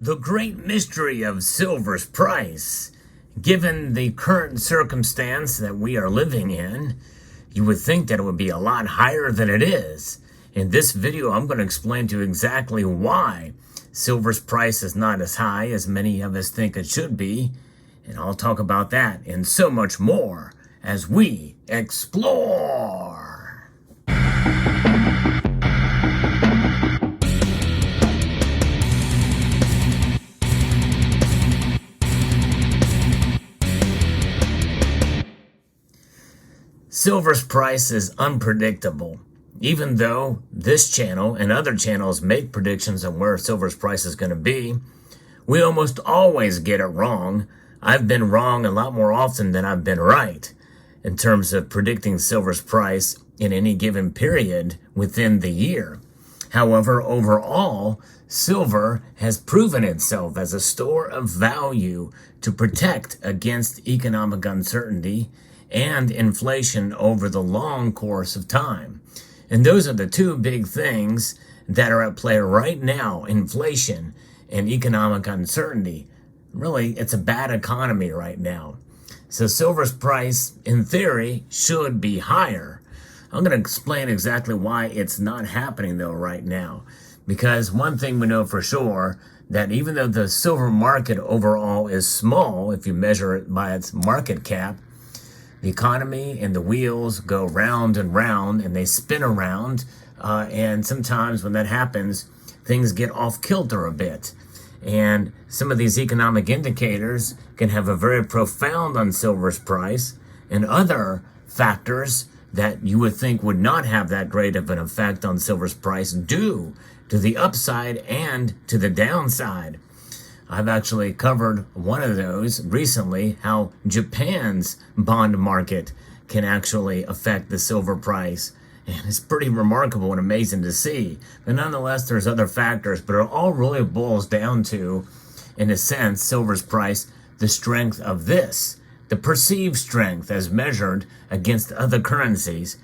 The great mystery of silver's price. Given the current circumstance that we are living in, you would think that it would be a lot higher than it is. In this video, I'm going to explain to you exactly why silver's price is not as high as many of us think it should be. And I'll talk about that and so much more as we explore. Silver's price is unpredictable. Even though this channel and other channels make predictions on where silver's price is going to be, we almost always get it wrong. I've been wrong a lot more often than I've been right in terms of predicting silver's price in any given period within the year. However, overall, silver has proven itself as a store of value to protect against economic uncertainty and inflation over the long course of time. And those are the two big things that are at play right now: inflation and economic uncertainty. Really, it's a bad economy right now. So silver's price, in theory, should be higher. I'm going to explain exactly why it's not happening though right now. Because one thing we know for sure, that even though the silver market overall is small, if you measure it by its market cap, the economy and the wheels go round and round and they spin around. And sometimes when that happens, things get off kilter a bit. And some of these economic indicators can have a very profound on silver's price, and other factors that you would think would not have that great of an effect on silver's price do to the upside and to the downside. I've actually covered one of those recently, how Japan's bond market can actually affect the silver price. And it's pretty remarkable and amazing to see. But nonetheless, there's other factors, but it all really boils down to, in a sense, silver's price, the strength of this, the perceived strength as measured against other currencies.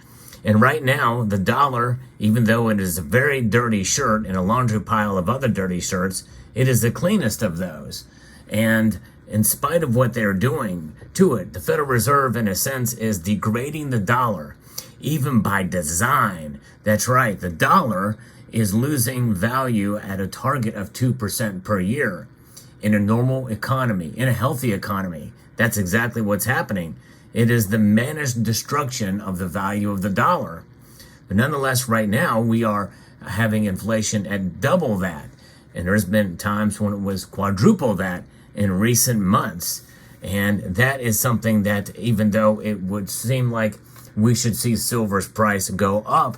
And right now, the dollar, even though it is a very dirty shirt in a laundry pile of other dirty shirts, it is the cleanest of those. And in spite of what they're doing to it, the Federal Reserve, in a sense, is degrading the dollar, even by design. That's right, the dollar is losing value at a target of 2% per year. In a normal economy, in a healthy economy, that's exactly what's happening. It is the managed destruction of the value of the dollar. But nonetheless, right now, we are having inflation at double that. And there's been times when it was quadruple that in recent months. And that is something that, even though it would seem like we should see silver's price go up,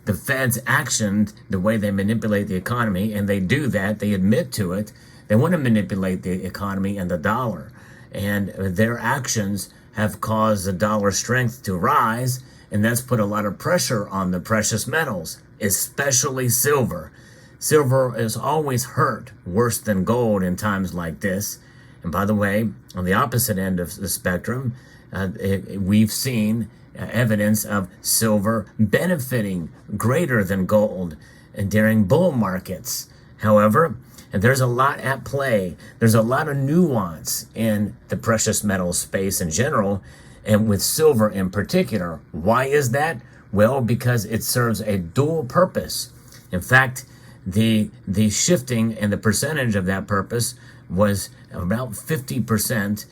the Fed's action, the way they manipulate the economy, and they do that, they admit to it, they want to manipulate the economy and the dollar. And their actions have caused the dollar strength to rise, and that's put a lot of pressure on the precious metals, especially silver. Silver is always hurt worse than gold in times like this. And by the way, on the opposite end of the spectrum, we've seen evidence of silver benefiting greater than gold during bull markets. However, there's a lot at play. There's a lot of nuance in the precious metals space in general, and with silver in particular. Why is that? Well, because it serves a dual purpose. In fact, the shifting and the percentage of that purpose was about 50%,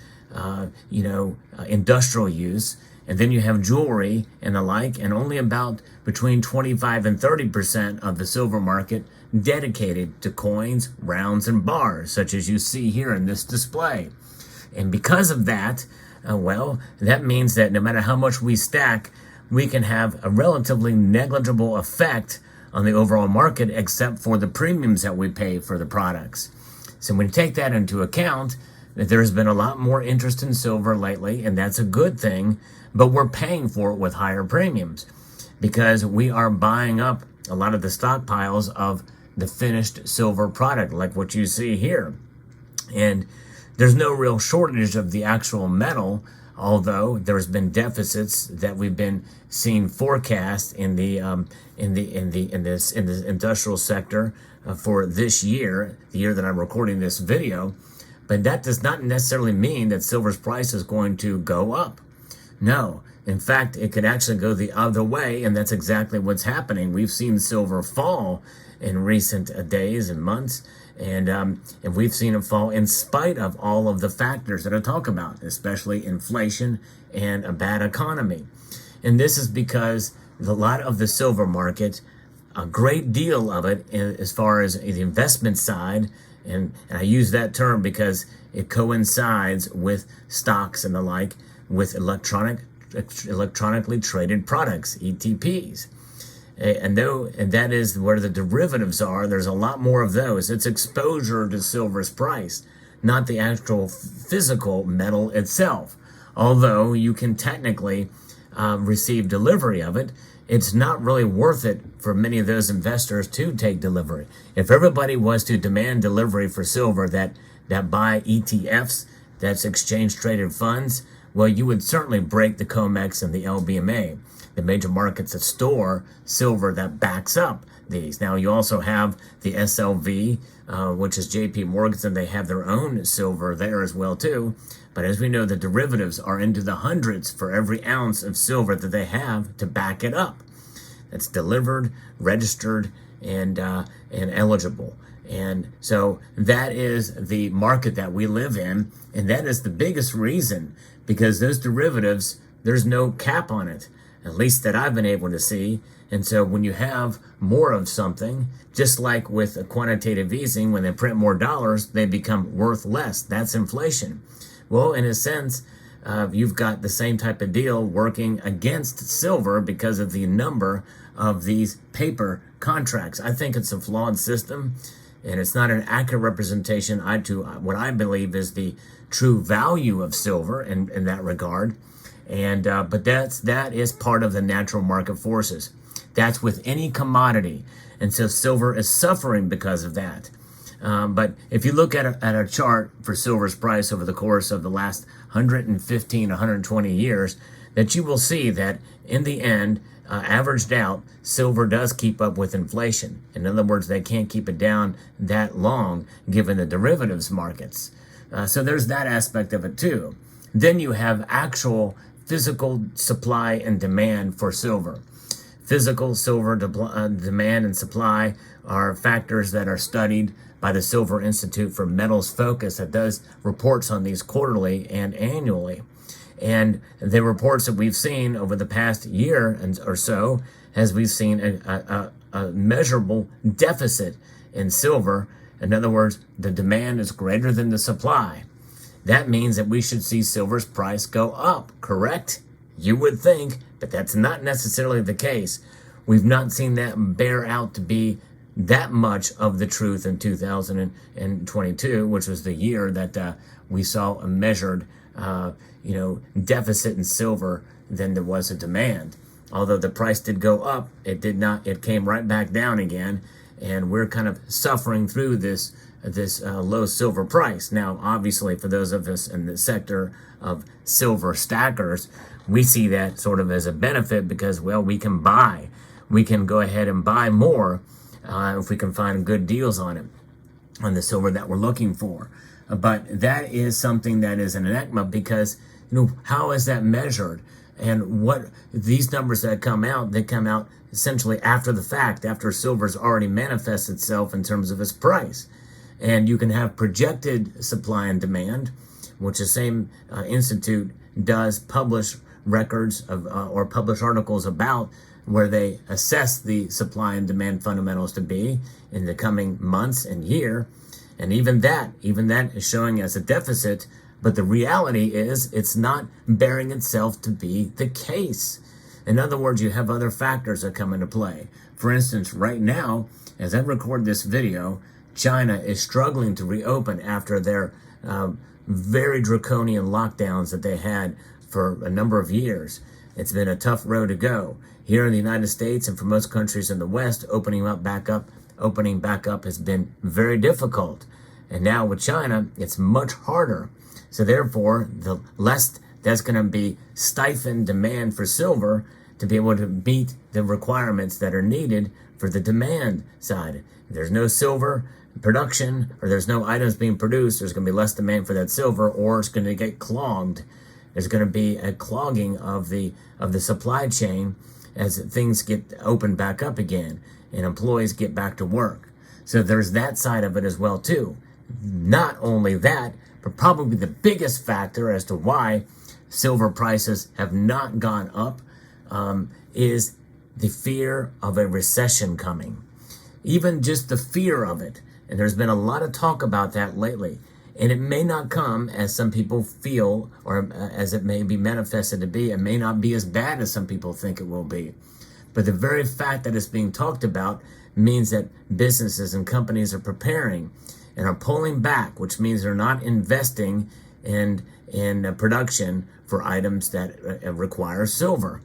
industrial use, and then you have jewelry and the like, and only about between 25 and 30% of the silver market dedicated to coins, rounds, and bars, such as you see here in this display. And because of that, that means that no matter how much we stack, we can have a relatively negligible effect on the overall market, except for the premiums that we pay for the products. So when you take that into account, there's been a lot more interest in silver lately, and that's a good thing, but we're paying for it with higher premiums because we are buying up a lot of the stockpiles of the finished silver product, like what you see here. And there's no real shortage of the actual metal, although there's been deficits that we've been seeing forecast in this industrial sector for this year, the year that I'm recording this video. But that does not necessarily mean that silver's price is going to go up. No. In fact, it could actually go the other way, and that's exactly what's happening. We've seen silver fall in recent days and months, and we've seen it fall in spite of all of the factors that I talk about, especially inflation and a bad economy. And this is because a lot of the silver market, a great deal of it, as far as the investment side, and I use that term because it coincides with stocks and the like, with electronically traded products, ETPs. And that is where the derivatives are. There's a lot more of those. It's exposure to silver's price, not the actual physical metal itself. Although you can technically receive delivery of it, it's not really worth it for many of those investors to take delivery. If everybody was to demand delivery for silver that buy ETFs, that's exchange traded funds, well, you would certainly break the COMEX and the LBMA, the major markets that store silver that backs up these. Now, you also have the SLV, which is JP Morgan's, and they have their own silver there as well, too. But as we know, the derivatives are into the hundreds for every ounce of silver that they have to back it up. That's delivered, registered, and eligible. And so that is the market that we live in, and that is the biggest reason, because those derivatives, there's no cap on it, at least that I've been able to see. And so when you have more of something, just like with a quantitative easing, when they print more dollars, they become worth less. That's inflation. Well, in a sense, you've got the same type of deal working against silver because of the number of these paper contracts. I think it's a flawed system, and it's not an accurate representation to what I believe is the true value of silver in that regard. And but that is part of the natural market forces. That's with any commodity, and so silver is suffering because of that. But if you look at a chart for silver's price over the course of the last 115, 120 years, that you will see that in the end, averaged out, silver does keep up with inflation. In other words, they can't keep it down that long given the derivatives markets. So there's that aspect of it too. Then you have actual physical supply and demand for silver. Physical silver demand and supply are factors that are studied by the Silver Institute for Metals Focus, that does reports on these quarterly and annually. And the reports that we've seen over the past year or so, as we've seen a measurable deficit in silver. In other words, the demand is greater than the supply. That means that we should see silver's price go up, correct? You would think, but that's not necessarily the case. We've not seen that bear out to be that much of the truth in 2022, which was the year that we saw a measured deficit in silver than there was a demand. Although the price did go up, it did not. It came right back down again, and we're kind of suffering through this low silver price. Now, obviously, for those of us in the sector of silver stackers, we see that sort of as a benefit because, well, we can go ahead and buy more if we can find good deals on it, on the silver that we're looking for. But that is something that is an enigma because, how is that measured? And what these numbers that come out, they come out essentially after the fact, after silver's already manifested itself in terms of its price. And you can have projected supply and demand, which the same institute does publish records of or publish articles about, where they assess the supply and demand fundamentals to be in the coming months and year. And even that is showing as a deficit, but the reality is it's not bearing itself to be the case. In other words, you have other factors that come into play. For instance, right now, as I record this video, China is struggling to reopen after their very draconian lockdowns that they had for a number of years. It's been a tough road to go. Here in the United States and for most countries in the West, opening back up has been very difficult. And now with China, it's much harder. So therefore, the less that's going to be stifled demand for silver to be able to meet the requirements that are needed for the demand side. there's no silver production, or there's no items being produced, there's going to be less demand for that silver, or it's going to get clogged. There's going to be a clogging of the supply chain as things get opened back up again and employees get back to work. So there's that side of it as well too. Not only that, but probably the biggest factor as to why silver prices have not gone up is the fear of a recession coming. Even just the fear of it. And there's been a lot of talk about that lately. And it may not come as some people feel, or as it may be manifested to be. It may not be as bad as some people think it will be. But the very fact that it's being talked about means that businesses and companies are preparing and are pulling back, which means they're not investing in production for items that require silver.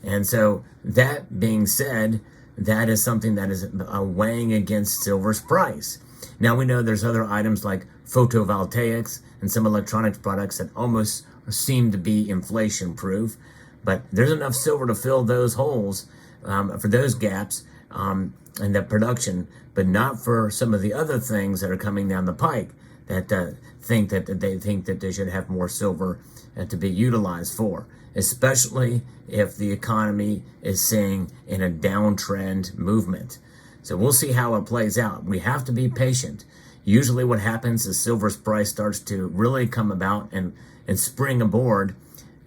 And so that being said, that is something that is weighing against silver's price. Now we know there's other items like photovoltaics and some electronics products that almost seem to be inflation proof, but there's enough silver to fill those holes for those gaps in the production, but not for some of the other things that are coming down the pike that they think that they should have more silver to be utilized for, especially if the economy is seeing in a downtrend movement. So we'll see how it plays out. We have to be patient. Usually what happens is silver's price starts to really come about and spring aboard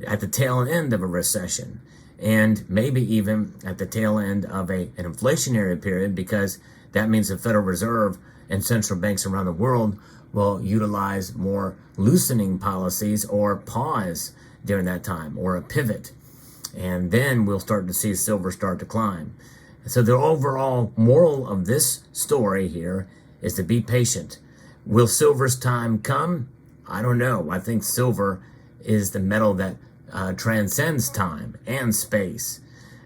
at the tail end of a recession, and maybe even at the tail end of an inflationary period, because that means the Federal Reserve and central banks around the world will utilize more loosening policies or pause during that time, or a pivot. And then we'll start to see silver start to climb. So the overall moral of this story here is to be patient. Will silver's time come? I don't know. I think silver is the metal that transcends time and space.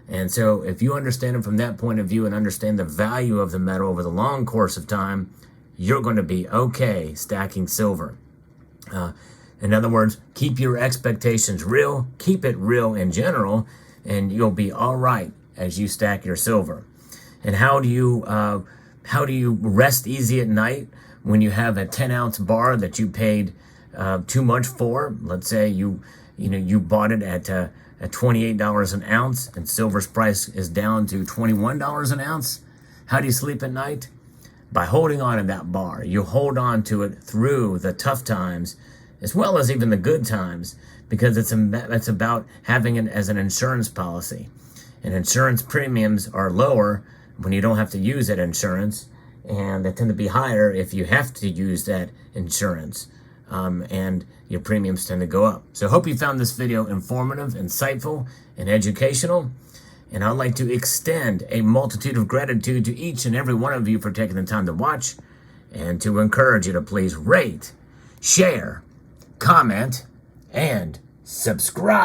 And so if you understand it from that point of view and understand the value of the metal over the long course of time, you're going to be okay stacking silver. In other words, keep your expectations real, keep it real in general, and you'll be all right as you stack your silver. And how do you rest easy at night when you have a 10-ounce bar that you paid too much for? Let's say you bought it at $28 an ounce, and silver's price is down to $21 an ounce. How do you sleep at night? By holding on to that bar. You hold on to it through the tough times, as well as even the good times, because it's about having it as an insurance policy. And insurance premiums are lower when you don't have to use that insurance, and they tend to be higher if you have to use that insurance, and your premiums tend to go up. So I hope you found this video informative, insightful, and educational. And I'd like to extend a multitude of gratitude to each and every one of you for taking the time to watch, and to encourage you to please rate, share, comment, and subscribe.